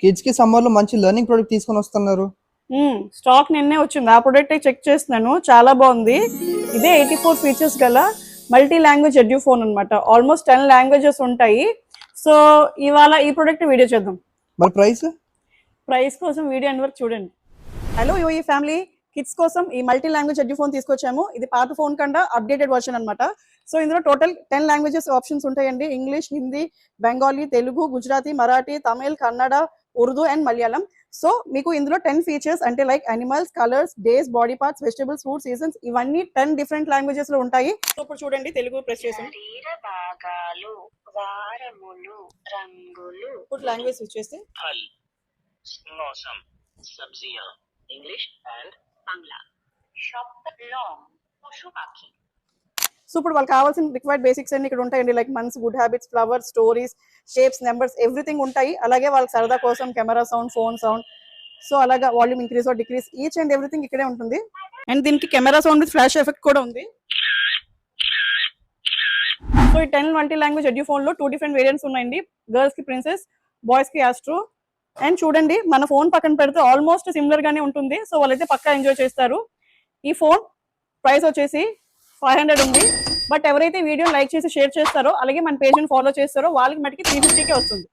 Kids కి summer లో మంచి లెర్నింగ్ ప్రొడక్ట్ తీసుకొని వస్తున్నారు. స్టాక్ నిన్నే వచ్చింది, ఆ ప్రొడక్ట్ చెక్ చేస్తున్నాను, చాలా బాగుంది. ఇదే 84 ఫీచర్స్ గల మల్టీ లాంగ్వేజ్ ఎడ్యూ ఫోన్ అనమాట. ఆల్మోస్ట్ 10 లాంగ్వేజెస్ ఉంటాయి. సో ఇవాళ ఈ ప్రొడక్ట్ వీడియో చేద్దాం. మరి ప్రైస్ కోసం వీడియో ఎండ్ వరకు చూడండి. హలో యూఈ ఫ్యామిలీ, కిడ్స్ కోసం ఈ మల్టీ లాంగ్వేజ్ ఎడ్యూ ఫోన్ తీసుకొచ్చాము. ఇది పాత ఫోన్ కన్నా అప్డేటెడ్ వర్షన్ అనమాట. సో ఇందులో టోటల్ 10 లాంగ్వేజెస్ ఆప్షన్స్ ఉంటాయండి. English, Hindi, Bengali, Telugu, Gujarati, Marathi, Tamil, Kannada, Urdu and Malayalam. So మీకు ఇందులో 10 ఫీచర్స్ అంటే like animals, colours, days, body parts, vegetables, fruit, seasons, ఇవన్నీ 10 డిఫరెంట్ లాంగ్వేజెస్ లో ఉంటాయి. సో ఇప్పుడు చూడండి, తెలుగు ప్రెస్ చేసాం, ఇప్పుడు లాంగ్వేజ్ స్విచ్ చేస్తే ఇంగ్లీష్ అండ్ బంగ్లా. సో ఇప్పుడు వాళ్ళకి కావాల్సిన రిక్వైర్డ్ బేసిక్స్ అన్ని ఇక్కడ ఉంటాయండి. Like months, good habits, flowers, stories, shapes, numbers, everything ఉంటాయి. అలాగే వాళ్ళకి సరదా కోసం camera sound, phone sound, so అలాగా volume increase or decrease, each and everything ఇక్కడే ఉంటుంది. అండ్ దీనికి camera sound with flash effect కూడా ఉంది. సో ఈ 10 మల్టీ లాంగ్వేజ్ ఎడ్యూ ఫోన్ లో 2 డిఫరెంట్ వేరియంట్స్ ఉన్నాయండి. గర్ల్స్ కి ప్రిన్సెస్, బాయ్స్ కి ఆస్ట్రో. అండ్ చూడండి, మన ఫోన్ పక్కన పెడితే ఆల్మోస్ట్ సిమిలర్ గానే ఉంటుంది. సో వాళ్ళైతే పక్కా ఎంజాయ్ చేస్తారు. ఈ ఫోన్ ప్రైస్ వచ్చేసి 500 ఉంది. బట్ ఎవరైతే వీడియో లైక్ చేసి షేర్ చేస్తారో, అలాగే మన పేజ్ ని ఫాలో చేస్తారో వాళ్ళకి మటుకి 350కే వస్తుంది.